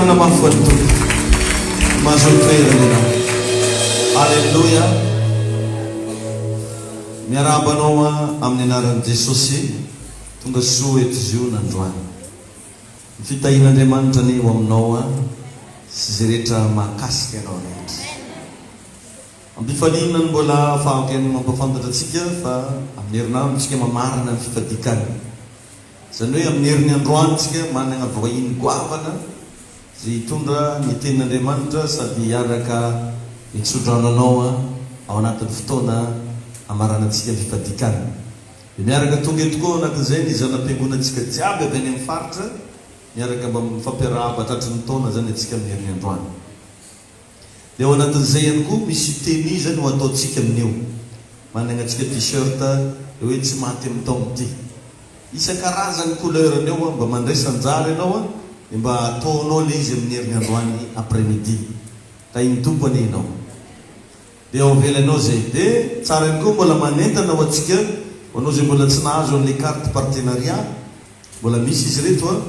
tanana mafoto mazotoerana ianao. Alleluia. Miarabanao amin'ny anaran'i Jesosy tonga soa eto izy io nandroany. Ny fitahin'Andriamanitra ny eo aminao sy zay rehetra mahakasika ianao rehetra. Ampifaninana mbola afahako ihany mampafantatra antsika fa amin'ny herinandro tsika mamarina ny fifadikana. Izany hoe amin'ny herin'ny androany tsika manana vahiny goavana zay hitondra ny tenin'Andriamanitra sady hiaraka ny Tso-Drano anao ao anatin'ny fotoana amaranantsika fifadikana. Dia miaraka tonga eto koa anatin'izay ny zanam-piangonantsika jiaby avy any amin'ny faritra miaraka mba mifampiaraha batratry ny taona zany atsika amin'ny herin'ny androany. Dia ao anatin'izay ihany koa misy teny zany ho ataontsika amin'io. Manana antsika t-shirt hoe tsy maty amin'ny taona ity. Isan-karazany couleur eo mba mandray sanjara ianao dia mba ataonao le izy amin'ny herin'ny androany après-midi. Tahiny tompony ianao. Dia ao velanao zay. Dia tsara ihany koa mbola manentana ho antsika anao zay mbola tsy nahazo an'ilay carte partenariat. Mbola misy izy reto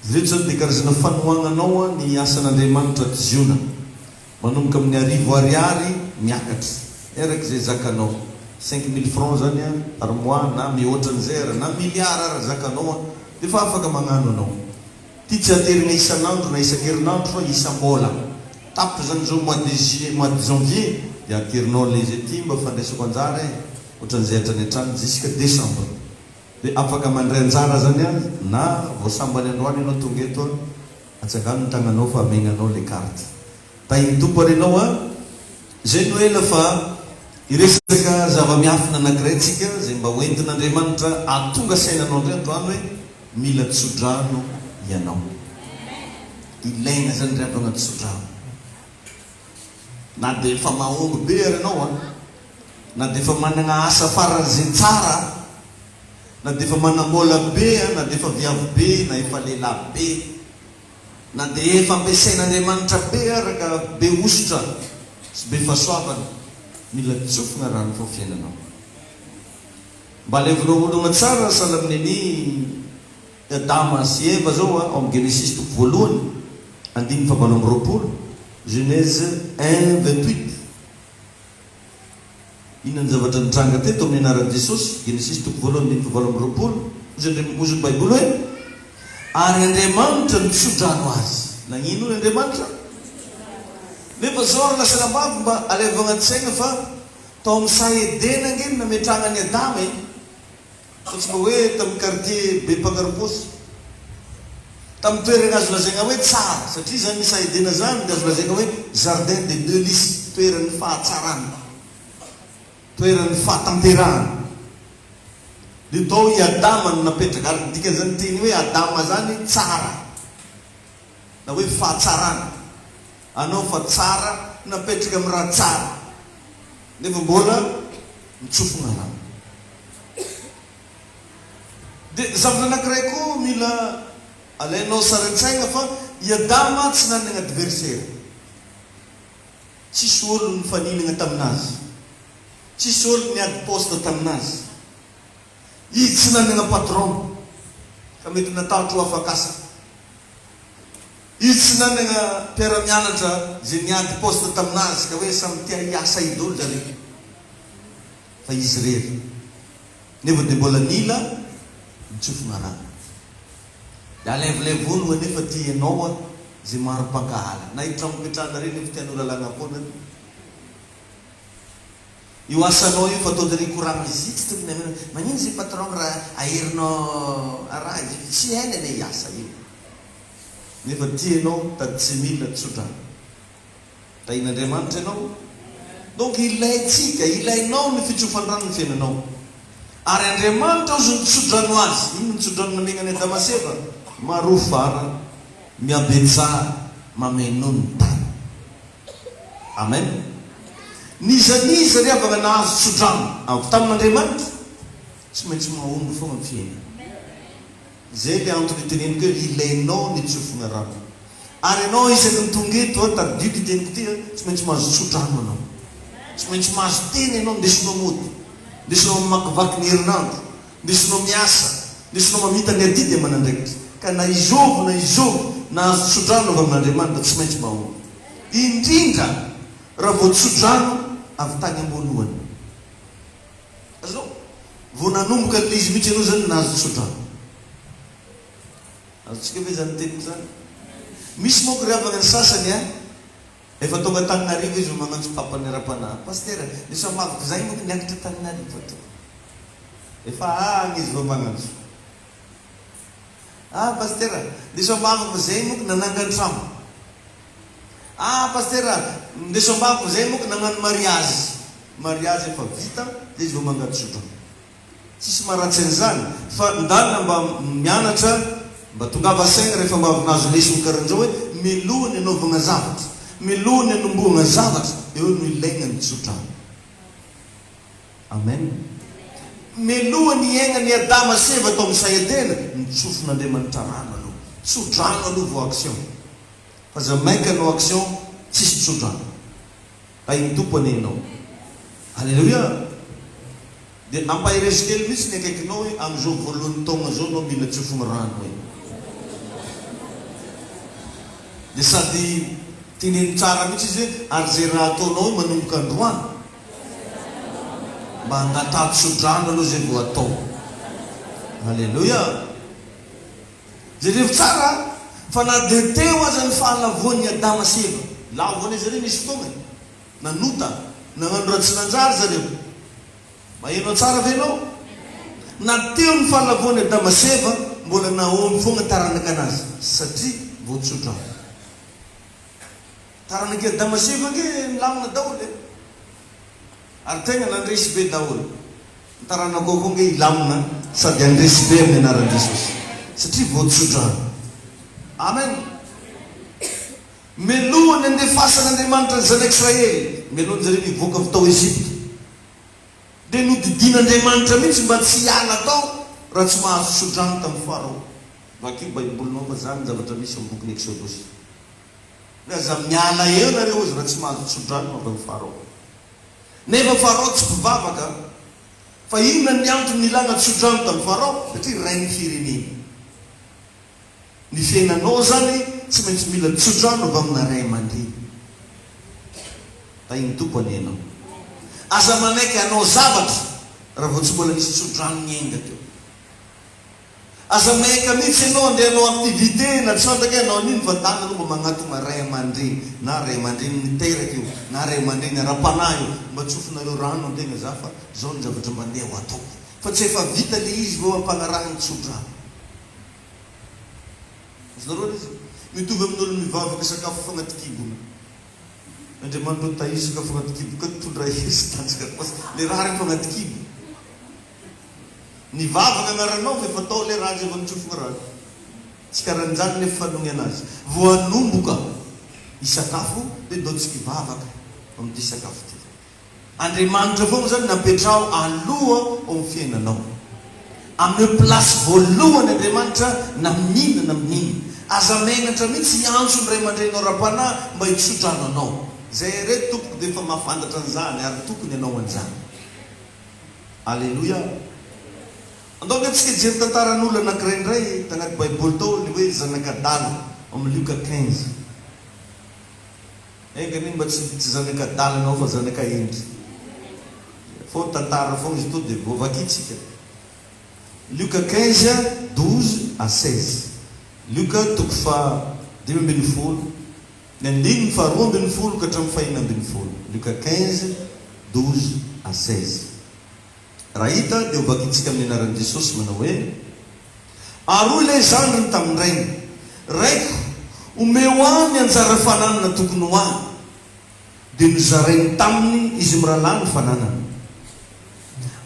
izy reto zany dia karazana fanohananao ny asan'Andriamanitra tiziona. Manomboka amin'ny 1000 ariary miakatra. Eraka zay zakanao. 5000 francs zany par mois na mihoatra an'izay na milliard ara zakanao dia fa afaka magnano anao. Ty tsy aterina isan'andro na isan-kerinandro fa isam-bola. Tapy zany zao mois de janvier dia aterinao le izy ty mba fandraisako anjara ohatran'izay hatrany hatrany jusqu'à décembre. Dia afaka mandray anjara zany na voasambany androany ianao tonga eto atsakano ny tagnanao fa amenanao le carte. Tahiny tompony ianao zay no ela fa iresaka zava-miafina anankiray tsika zay mba hoentin'Andriamanitra atonga sainanao indray androany hoe mila Tso-Drano ianao. Ilaina zany ry avana Tso-Drano. Na dia efa mahomby be ary ianao na dia efa manana asa faran'izay tsara, na dia efa manambola be, na dia efa viavy be, na efa lehilahy be, na dia efa ampiasain'Andriamanitra be araka be osotra sy be fahasoavana, mila tsofina rano fao fiainanao. Mba alevinao olona tsara sahala amin'iny Adama sy Eva zao ao amin'ny Genesis 1:5-20, Genèse 1:28. Inona ny zavatra nitranga teto amin'ny anaran'i Jesosy? Genesis 1:5-20. Ozy ny Baiboly hoe ary Andriamanitra ny Tso-Drano azy. Nagnino ny Andriamanitra? Nefa zao lasa nambavy mba alevana an-tsaina fa tao amin'ny Saedena angeny nametrahana ny Adama fa tsy mba hoe tamin'ny quartier be mpanarom-posy, tamin'ny toerana azo lazaina hoe tsara, satria zany ny Saedena zany dia azo lazaina hoe jardin de délices, toeran'ny fahatsarana, toeran'ny fahatamperahana. Dia tao i Adama no napetraka, ary dikan'izany teny hoe Adama zany tsara na hoe fahatsarana. Anao fa tsara napetraka amin'ny raha tsara nefa mbola mitsofona rano. Dia zavatra anankiray koa mila alainao saran-tsaina fa i Adama tsy nanana adversaire. Tsisy olo nifaninana taminazy, tsisy olo niady poste taminazy. Izy tsy nanana patron ka mety nataotro afakasa. Izy tsy nanana mpiara-mianatra zay niady poste taminazy ka hoe samy tia hiasa idolo zare. Fa izy rery nefa dia mbola mila mitsofona rano. Dia alevilevono nefa tia ianao zay maro mpankahara. Na hitramopetrahana reny nefa tianao lalàna foana. Io asanao io fa ataonjare korana izy tsy tokony magnino zay patron raha aherinao araha izy tsy hainy ane hiasa io. Nefa tianao tady tsy mila Tso-Drano. Tahin'Andriamanitra ianao. Donc ilaitsika, ilainao ny fitsofandrano ny fiainanao. Ary Andriamanitra ozy ny Tso-Drano azy. Ino ny Tso-Drano namenany Adama sy Eva? Marofara, miabetsara, mameno ny tany. Amen. Nizaniza ry avana nahazo Tso-Drano avy tamin'Andriamanitra tsy maintsy mahomby foana ny fiainana. Zay le antony teneniko hoe ilainao ny tsofina rano. Ary ianao isaky ny tonga eto tady dio teniko ty tsy maintsy mahazo Tso-Drano anao. Tsy maintsy mahazo teny ianao ndesinao mody, ndesinao mamakivaky ny herinandro, ndesinao miasa, ndesinao mamita ny adidy aman'andraikitra. Ka na izovo nahazo tso-drano avy amin'Andriamanitra tsy maintsy mahomby indrindra raha vao tso-drano avy tany ambony azao vao nanomboka le izy mihitsy ianao zany nahazo tso-drano azotsika ve zany teniko zany misy moko ravana ny sasany efa tonga Tananarivo izy magnantso papany ara-panahy paster nisy mavoko zay moko niakatra Tananarivo ato efa agny izy vao magnantso paster nisy mavoko zay moko nanangan-trano paster nisy mavoko zay moko nagnano mariage efa vita dia izy vao mangantso tso-drano tsisy maharatsy an'izany fa ndalina mba mianatra mba tongava saina rehefa mba nazo lesony karan'izao hoe milohany anaovana zavatra milohany anomboana zavatra eo no ilaigna ny tso-drano amen milohany iaigna ny Adama seva atao amin'ny sahiatena nitsofon'Andriamanitra rano aloha tso-drano aloha vao action fa za mainka anao action tsisy tso-drano ay ny tompony ianao alleluia dia ampahiresy kely mihitsy ny akaikinao hoe amin'izao voalohany taona zao anao mila tsofony rano hoe dia sady teneny tsara mihitsy izy hoe ary zay raha ataonao hoe manomboka androany mba hangatà tso-drano aloha zay vao atao alleluia zay rehefa tsara fa na dia teo aza ny fahalavoan'ny Adama sy Eva lavoany zareo misy fotoana nanota nagnano raha tsy nanjary zareo mahenao tsara ve ianao na teo ny fahalavoan'ny Adama sy Eva mbola naomby foagna taranaka anazy satria vao tso-drano taranaky Adama sy Eva nge milamina daholo ary tegna nandresy be daholo ny taranako koa nge ilamina sady andresy be amin'ny anaran'i Jesosy satria vao tso-drano amen melohany andefasan'Andriamanitra ny zanak'Israely melohany zareo mivoaka avy tao Ezipta dia nodidin'Andriamanitra mihitsy mba tsy hiala tao raha tsy mahazo tso-drano tamin'ny Farao vakio baibolinao fa zany zavatra misy amin'ny bokin'ny Exodus za miala eo nareo izy raha tsy mahazo tso-drano avy amin'ny Farao nefa Farao tsy mpivavaka fa inona ny antony nilana tso-drano tamin'ny Farao satria rain'ny firenena ny fiainanao zany tsy maintsy mila tso-drano avy amina ray aman-dreny tainy tompony ianao aza manaiky anao zavatra raha vao tsy mbola misy tso-drano nyenga teo aza maika mihitsy ianao andeha anao activité na tsy fantaka anao an'iny fa tany anao mba magnatona ray aman-dreny na ray aman-dreny niteraka io na ray aman-dreny ara-panahy io mba tsofinareo rano antegna za fa zao ny zavatra mandeha ho atao fa tsy efa vita le izy vao ampanarahany tso-drano zareo izy mitovy amin'olo mivavaka sakafo fagnatikibona Andriamanitra tahiry sakafo fagnatikibona ka tondra izy tanjaka le raha reny fagnatikibo nivavaka anaranao fa efa tao le raha zay vao nitsofona rano tsy karan'izany nefa fanony anazy vao anomboka isakafo dia daontsika ivavaka amin'ity sakafo ty Andriamanitra foana zany napetrao aloha ao amin'ny fiainanao amin'ny plasy voalohany Andriamanitra na mihinana amin'iny aza menatra mihitsy hiantso ny ray aman-drenao ra-panahy mba hitso-drano anao zay reto tompoko dia efa mahafantatra an'izany ary tokony ianao an'izany alleluia andao netsika jery tantaran'olo anakiraindray tagnaty baiboly tao ny hoe zanakadala amin'ny Luka 15 egany mba tsy zanakadala anao fa zanakaendry fo tantara foana izy to dia vovakitsika Luka 15 12 à 16 Luka toko fa 5:10 ny andininy fa 2:10 ka hatramin'ny 4:10 Luka 15 12 à 16 raha hita dia hovakitsika amin'ny anaran'i Jesosy manao hoe aroa ilay zandriny tamin'irainy raiko omeo any anjara fananana tokony ho any dia nozarainy taminy izy mirahalahy ny fananana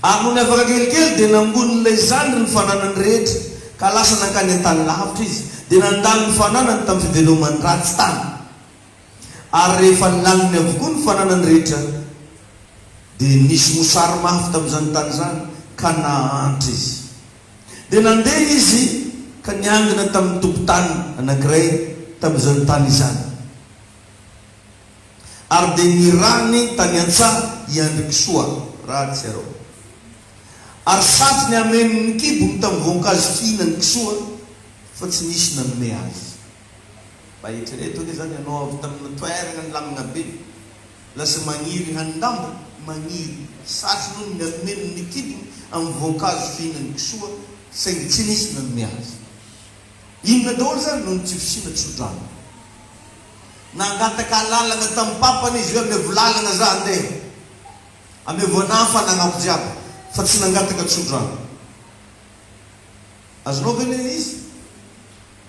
ary noho ny afaka kelikely dia nangon'ilay zandry ny fananany rehetra ka lasa nankany an-tany lavitra izy dia nandalo ny fananany tamin'ny fivelomany ratsy tany ary rehefa nilaniny avokoa ny fananany rehetra dia nisy mosary mafy tamin'izany tany zany ka nahantra izy dia nandeha izy ka niangina tamin'ny tompotany anankiray tamin'izany tany izany ary dia nirany tany an-tsaha iandriky soa ratsy arao ary saty ny amen'ny kibony tamin'ny voankazo fihinany kisoa fa tsy nisy nanome azy Mba eritrereto ke zany ianao avy tamina toerana ny lamina be lasa magniry handambo magniry sasy noho ny ameny ny kidiny amin'ny voankazo fihinany kisoa saingy tsy nisy nanome azy. Inona daholo zany noho ny tsy fisina Tso-Drano. Nangataka lalana tamin'ny papany izy hoe ame volalana za andeha ame voana fananako jiaby fa tsy nangataka Tso-Drano. Azonao ve le izy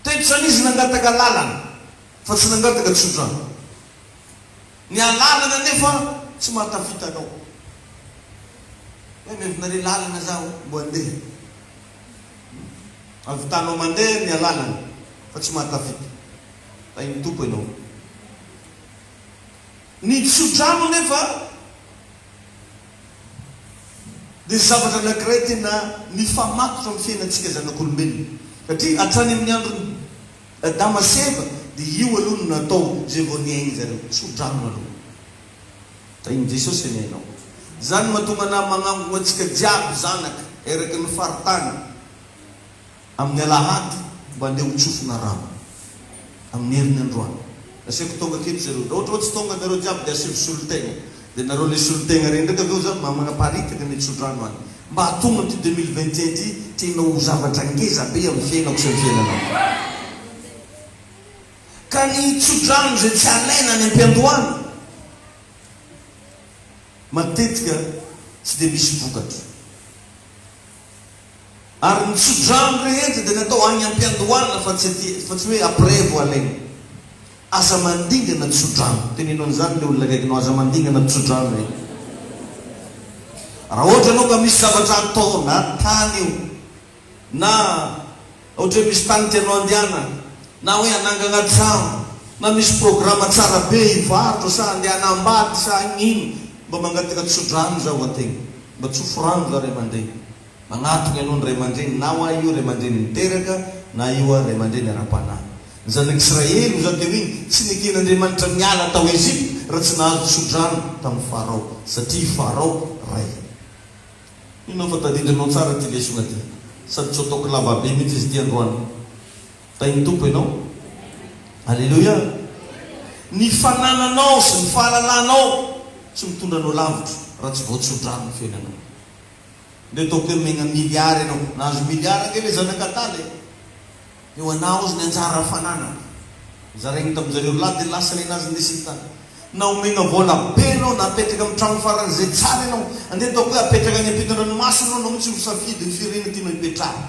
tetsa izy nangataka lalana fa tsy nangataka Tso-Drano. Ny alalana nefa tsy mahatafita anao hoe mevinare lalana zaho mbo andeha avitanao mandeha ny alalana fa tsy mahatafita fa iny tompo ianao. Ny Tso-Drano nefa dia zavatra anankiray tena mifamatotra amin'ny fiainantsika zanak'olombelona satria hatrany amin'ny andro Adama sy Eva dia io aloha no natao zay vao niaigny zareo Tso-Drano aloha. Ta iny Jesosy ny hainao zany mahatonga na magnambo antsika jiaby zanaka eraky ny faritany amin'ny alahady mba andeha hotsofona rano amin'ny herin'ny androany. Asiako tonga keto zareo raha ohatra tsy tonga nareo jiaby dia asio solon-tegna dia nareo le solon-tegna reny ndraika aveo zany manaparitaka ny Tso-Drano any mba hatonga ty 2021 ty tianao ho zavatra ngeza be amin'ny fiainako sy ny fiainanao. Ka ny Tso-Drano zay tsy alaina any am-piandohana matetika tsy dia misy vokatra. Ary ny Tso-Drano rehetra dia natao any am-piandohana fa tsy hoe après vo alaina. Aza mandingana Tso-Drano. Tenenao an'izany le olona kaikinao aza mandingana Tso-Drano e. Raha ohatra anao ka misy zavatra atao na tany io na ohatra hoe misy tany tianao andehana na hoe anangana trano na misy programa tsara be hivarotra sa andeha hanambady sa gn'ino mba mangataka Tso-Drano zaho ategna mba tsofo rano za ray aman-dreny magnatony ianao ny ray aman-dreny na hoa io ray aman-dreny miteraka na io ray aman-dreny ara-panahy. Ny zanak'Israely ho zateo iny tsy neken'Andriamanitra miala tao Ezipta raha tsy nahazo Tso-Drano tamin'ny Farao satria Farao ray. Inao fa tadidrinao tsara ty lesona ty sady tsy ataoko lava be mihitsy izy ty androany. Ta iny tompo ianao. Alleluia. Ny fanananao sy ny fahalalanao tsy mitondra anao lavitra raha tsy vao Tso-Drano fiainanao. Nde ataoko hoe megna miliary ianao nahazo miliary ake le zanak'Ataly eo anao azy ny anjara fanana zaraigny tamin'izareo lahy dia lasa le nazy ndesiny tany na omegna vola be anao na apetraka amin'ny trano farany zay tsara ianao andeha ataoko hoe apetraka any am-pitondranomasina anao mitsy misafidy ny firena tianao hipetraha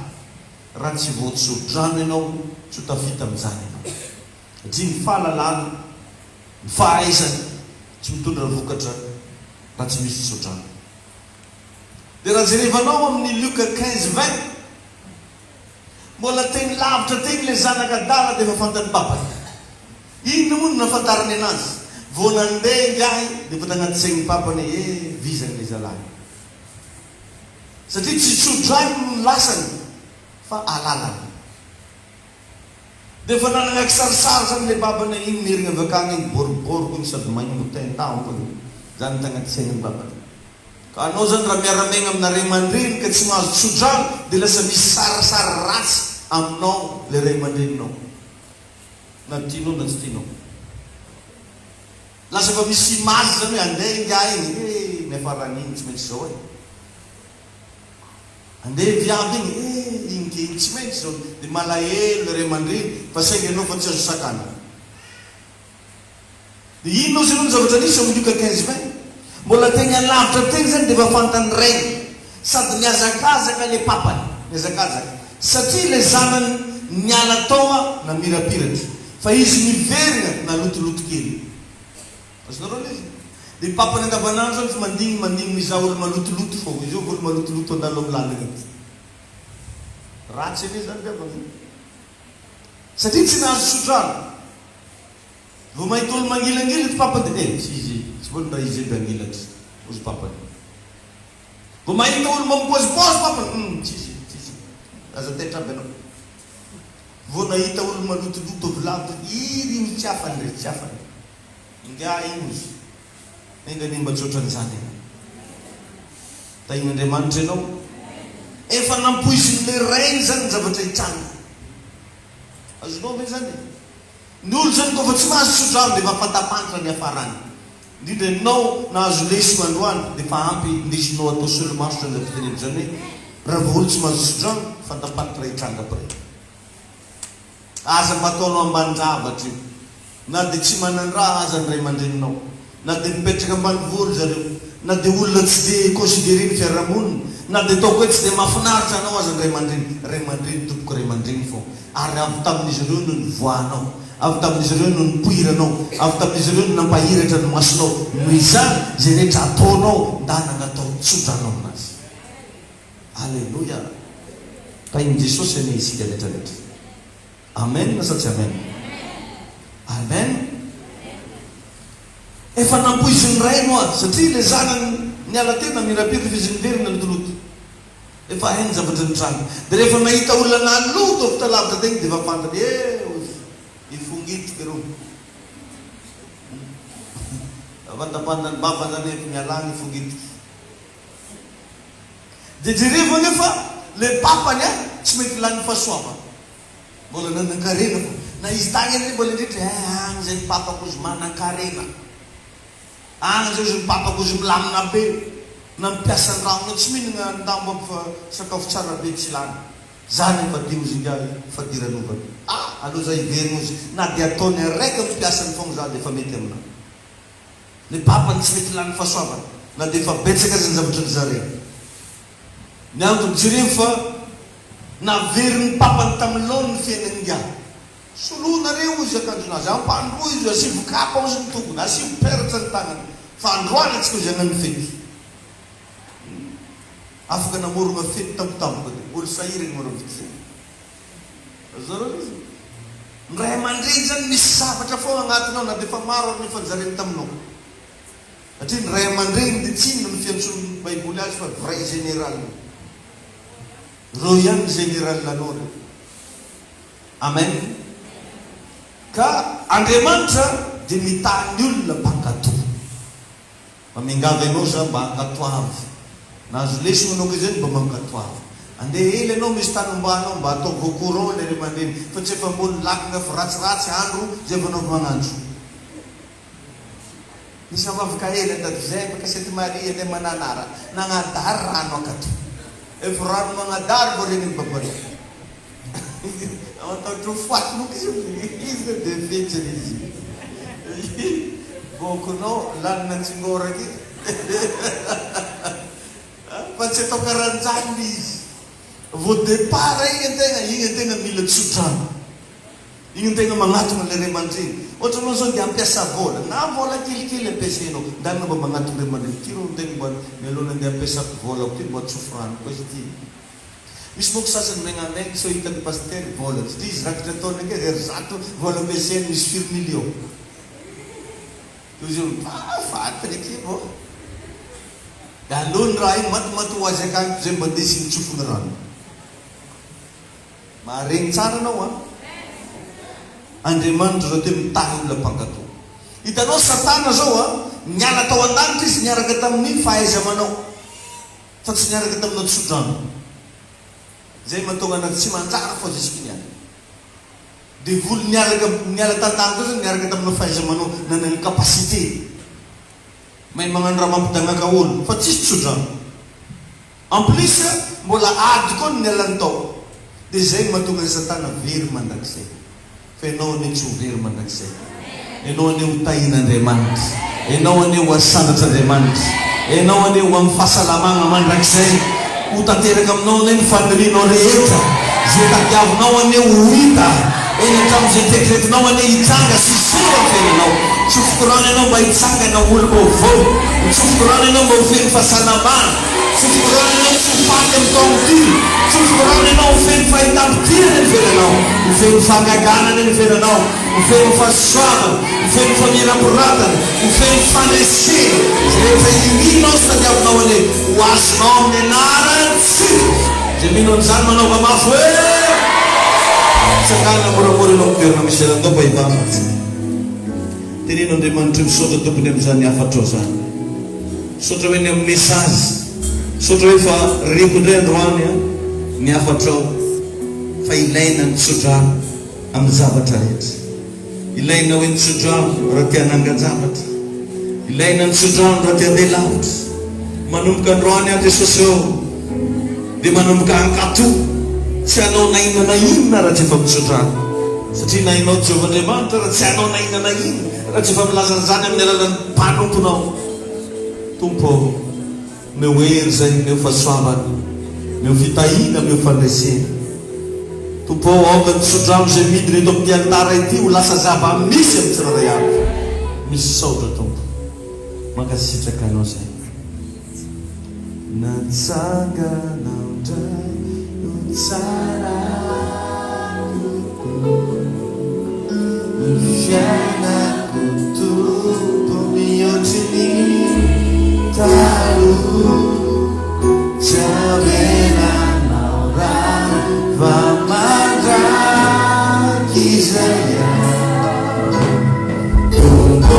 raha tsy vao Tso-Drano ianao tsy ho tafita amin'izany ianao satria ny fahalalana ny fahaizana tsy mitondra vokatra raha tsy misy Tso-Drano. Dia raha jerevanao amin'ny Luka 15:20 mbola teny lavitra teny le zanak'Adama dia efa fantany papany. Ino moa no nafantarany anazy vao nandeha ingahy dia efa tagnaty saigny papany vizany le zalahy satria tsy Tso-Drano no lasany fa alalana. Dia efa nanana kisarisary zany le babany iny merigna avy akany iny boriboriko iny sady magnotendampo zany tagnaty saigny babany. Ka anao zany raha miaramegna aminare aman-dreny ka tsy mahazo Tso-Drano dia lasa misy sarisary ratsy aminao le ray aman-dreninao na tianao na tsy tianao. Lasa fa misy imazy zany hoe andeha ingahy iny nefaran'iny tsy maintsy zao andeha viavy iny iny ke iny tsy maintsy zao dia malahelo le ray aman-dreny fa saingy anao fa tsy azo sakana. Dia inonao zay no zavatra nisy amin'ny Luka 15:20 mbola teny alavitra teny zany dia efa fantany regny sady miazakazaka le papany miazakazaka satria le zanany niala tao na mirapiratra fa izy miverina na lotoloto kely. Azonareo le izy dia papany andavanandro zany fa mandigny mizaha olo malotoloto fô izy io olo malotoloto andalo amin'ny lalana ratsy ane zany biavany satria tsy nahazo Tso-Drano. Vao mahita olo mangilangila ty papany dia tsy izy tsy voany raha izy ebe angilatry ozy papany. Vao mahita olo mampozipozy papany tsy izy aza tetra aby anao. Vao nahita olo malotoloto avy lavitra iry io tsy afany re tsy afany nga iny ozy enga ny mba tsoatran'izany tahin'Andriamanitra ianao efa nampoizin'le regny zany ny zavatra hitranga. Azonao ve zany Ny olo zany koa fa tsy mahazo Tso-Drano dia mampatapantatra ny afarany. Indrindra ianao nahazo lesy mandroany dia fa ampy lesinao atao solomaso zany fiteneny zany hoe raha olo tsy mahazo Tso-Drano fantapantatra hitranga ray. Aza mataonao ambany-javatra io. Na dia tsy manan-draha aza ny ray aman-dreninao. Na dia mipetraka ambanivory zareo. Na dia olona tsy dia considéré ny fiarahamonina. Na dia ataoko hoe tsy dia mahafinaritra anao aza ny ray aman-dreny. Ray aman-dreny tompoko ray aman-dreny fô. Ary avy tamin'izy ireo no nivoanao. Avy tamin'izy ireo no nipoiranao. Avy tamin'izy ireo no nampahiratra ny masonao. Noho izany izay rehetra ataonao ndanana atao Tso-Drano aminazy. Alleluia. Tain'i Jesosy anie isika rehetrarehetra. Amen na sa tsy amen? Amen. Efa nampoizy ny ray no azy satria le zanany niala tena mirapiry fizinverina nitoloto. Efa hainy zavatra ny trano. Dia rehefa mahita olona naloto avy talavitra tegny dia efa fantany ifongity reo. Avantapantany baba zany efa mialany ifongity. Dia jereva nefa le papany tsy mety lany fahasoava. Mbola nanan-karena fo. Na izy tagny any mbola indrindra agny zay ny papako izy manan-karena. Agny zay izy ny papako izy milamina be. Na mipiasa ny rano tsy mihinana ndambo fa sakafo tsara be tsy lany. Zany efa dio izy nga fadiranovany. Aloha zay iverina izy. Na dia ataony araiky mipiasa ny fogna zany efa mety amina. Le papany tsy mety lany fahasoavana. Na dia efa betsaka zany zavatra ny zare. Ny antony jereo fa naverin'ny papany tamin'ny laony ny fiainany nga. Solonareo izy akanjonazy. Ampandroa izy asivo kapa izy ny tokony. Asivo peratra ny tagnany. Fa androany atsika izy hagnano fety. Afaka namorona fety tampotampoka dia olo sahirany morona fety. Azareo izy. Ny ray aman-dreny zany misy zavatra foana agnatinao na dia efa maro ary nefa zareny taminao. Satria ny ray aman-dreny dia tsy inona ny fiantson'ny baiboly azy fa vrai général. Reo ihany général anao reo. Amen. Ka Andriamanitra dia mitany olona mpankatoa. Mamingavy ianao za mba hankatoavy. Nahazo lesy manao izay mba mankatoavy. Andeha hely ianao misy tanombanao mba atao vocourant le ray aman-dreny. Fa tsy efa ambony lakina fa ratsiratsy andro zay vanao magnantso. Misy avavaka hely andady zay baka Sainte Marie le mananara. Nagnadary rano akato. Efa rano magnadary vo reny babany. Ataotro foaty nuk izy dia fetsiny izy. Vokonao lanina tsingoraka fa tsy atao karanjany izy. Vo départ igny antegna mila Tso-Drano. Igny antegna magnatona le ray aman-dreny. Ohatra anao zao dia ampiasa vola. Na vola kelikely ampiasainao. Ndanina mba magnatona ray aman-dreny. Tiro antegna mba mialona andeha ampiasako vola ko ty mba tsofrano koa izy ty. Misy moko sasany megnamegna so hitany paster vola. Tsy izy rakitra ataony ake ry zato vola ampiasainy misy 4 million. Izy fatany ake vo. Da alony raha igny matomato ho azy akagny zay mba ndesy nitsofony rano. Maharegny tsara anao Andriamanitra zao te mitahy olona mpankatoa. Hitanao Satana zao niala tao an-danitra izy niaraka tamin'ny fahaiza manao. Fa tsy niaraka taminao Tso-Drano. Zay mahatonga anazy tsy manjara fa zisky niala. Dia volo niala tantany koa zany niaraka taminao fahaiza manao nanany kapasité. May magnano raha mampidangaka olo fa tsisy Tso-Drano. En plus mbola ady koa ny nialany tao. Dia zay mahatonga Satana very mandrakizay. Fa ianao anie tsy ho very mandrakizay. Ianao anie ho tahin'Andriamanitra. Ianao anie ho asandratr'Andriamanitra. Ianao anie ho amin'ny fahasalamagna mandrakizay. Ho tanteraka aminao anie ny fanirianao rehetra. Zay tadiavinao anie ho hita. Eny hatramin'izay tekretinao anie hitsanga sy sora ny fiainanao. Tsofokorana ianao mba hitsanga na olo vaovao. Tsofokorana ianao mba ho feny fahasalamana. Tsofokorana ianao tsy ho faty amin'ny taona ty. Tsofokorana ianao ho feny fahitampirana ny fiainanao. Ho feny fangaganana ny fiainanao. Ho feny fahasoavana. Ho feny famirapiratana. Ho feny fanesena. Zay rehefa hininao sy tadiavinao anie ho azonao amin'ny anarany tsika. Zay mino an'izany manaova mafy hoe sakana moramora ianao toerana misy anatao mba hivavatsy. Teneno Andriamanitra misaotra tompony amin'izany afatra ao zany. Misaotra hoe ny amin'ny mesazy. Misaotra hoe fa reko indray androany ny afatra ao fa ilaina ny Tso-Drano amin'ny zavatra rehetra. ilaina hoe ny Tso-Drano raha tia nangan-javatra, ilaina ny Tso-Drano raha tia andeha lavitra. Manomboka androany aho Jesosy eo dia manomboka ankato, tsy hanao nainana inona raha tsy efa mi-Tso-Drano, satria nainao Jehovandriamanitra raha tsy hanao nainana inona raha tsy efa milaza an'izany amin'ny alalan'ny mpanomponao. Tompo, meo hery zay, meo fahasoavana, meo fitahina, meo fandresena. Tompo, aoka ny Tso-Drano zay midy reto amin'ny altara ity ho lasa zava-misy amin'ny tsirairay avy, misy saotra tompo. Mankasitraka anao zay. Natsanganao ndray no tsara ny fiainako tompo mihoatry ny taloha. Javelanao raha vamandraky izay tompo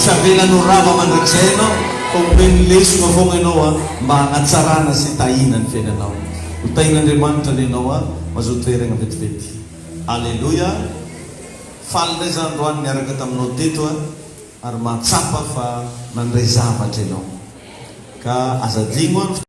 Savelano rava mandrakizay ianao, fa omeny lesona foana ianao mba hanatsarana sy tahina ny fiainanao. Ho tahin'Andriamanitra ianao mazoto toerana vetivety. Alleluia. Faly indray zany androany niaraka taminao teto ary mahatsapa fa nandray zavatra ianao. Ka azadino